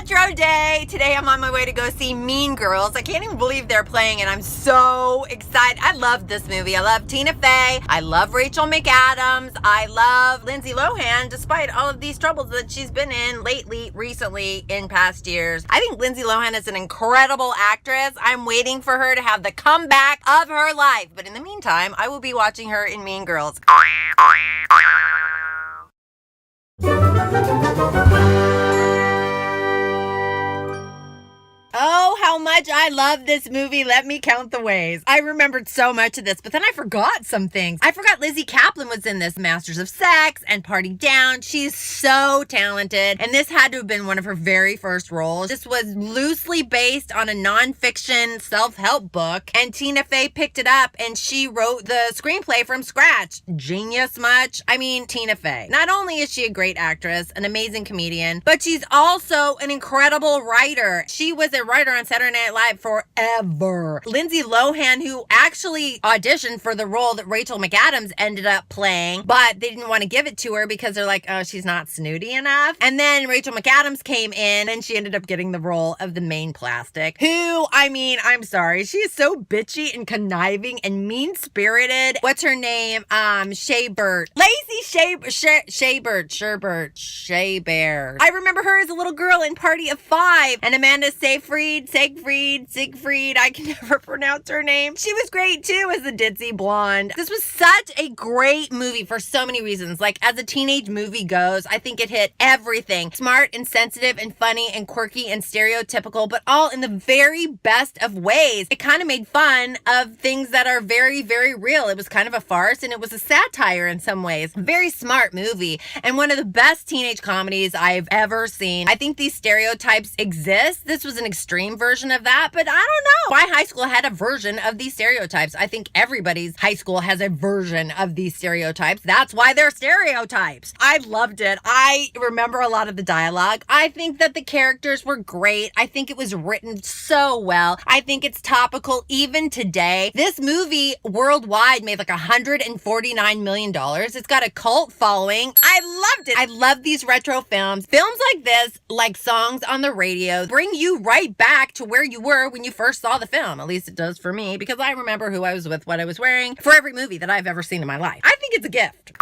Retro Day! Today I'm on my way to go see Mean Girls. I can't even believe they're playing and I'm so excited. I love this movie. I love Tina Fey. I love Rachel McAdams. I love Lindsay Lohan, despite all of these troubles that she's been in recently, in past years. I think Lindsay Lohan is an incredible actress. I'm waiting for her to have the comeback of her life. But in the meantime, I will be watching her in Mean Girls. Oh, how much I love this movie. Let me count the ways. I remembered so much of this, but then I forgot some things. I forgot Lizzie Kaplan was in this, Masters of Sex and Party Down. She's so talented, and this had to have been one of her very first roles. This was loosely based on a nonfiction self-help book, and Tina Fey picked it up, and she wrote the screenplay from scratch. Genius much? I mean, Tina Fey. Not only is she a great actress, an amazing comedian, but she's also an incredible writer. She was a writer on Saturday Night Live forever. Lindsay Lohan, who actually auditioned for the role that Rachel McAdams ended up playing, but they didn't want to give it to her because they're like, oh, she's not snooty enough. And then Rachel McAdams came in and she ended up getting the role of the main plastic, who, I mean, I'm sorry, she is so bitchy and conniving and mean-spirited. What's her name? Shaybert. Shaybert. I remember her as a little girl in Party of Five, and Amanda Siegfried, I can never pronounce her name. She was great too as the ditzy blonde. This was such a great movie for so many reasons. Like, as a teenage movie goes, I think it hit everything. Smart and sensitive and funny and quirky and stereotypical, but all in the very best of ways. It kind of made fun of things that are very, very real. It was kind of a farce and it was a satire in some ways. Very smart movie and one of the best teenage comedies I've ever seen. I think these stereotypes exist. This was an extreme version of that, but I don't know. My high school had a version of these stereotypes. I think everybody's high school has a version of these stereotypes. That's why they're stereotypes. I loved it. I remember a lot of the dialogue. I think that the characters were great. I think it was written so well. I think it's topical even today. This movie worldwide made like $149 million. It's got a cult following. I loved it. I love these retro films. Films like this, like songs on the radio, bring you right back to where you were when you first saw the film. At least it does for me, because I remember who I was with, what I was wearing for every movie that I've ever seen in my life. I think it's a gift.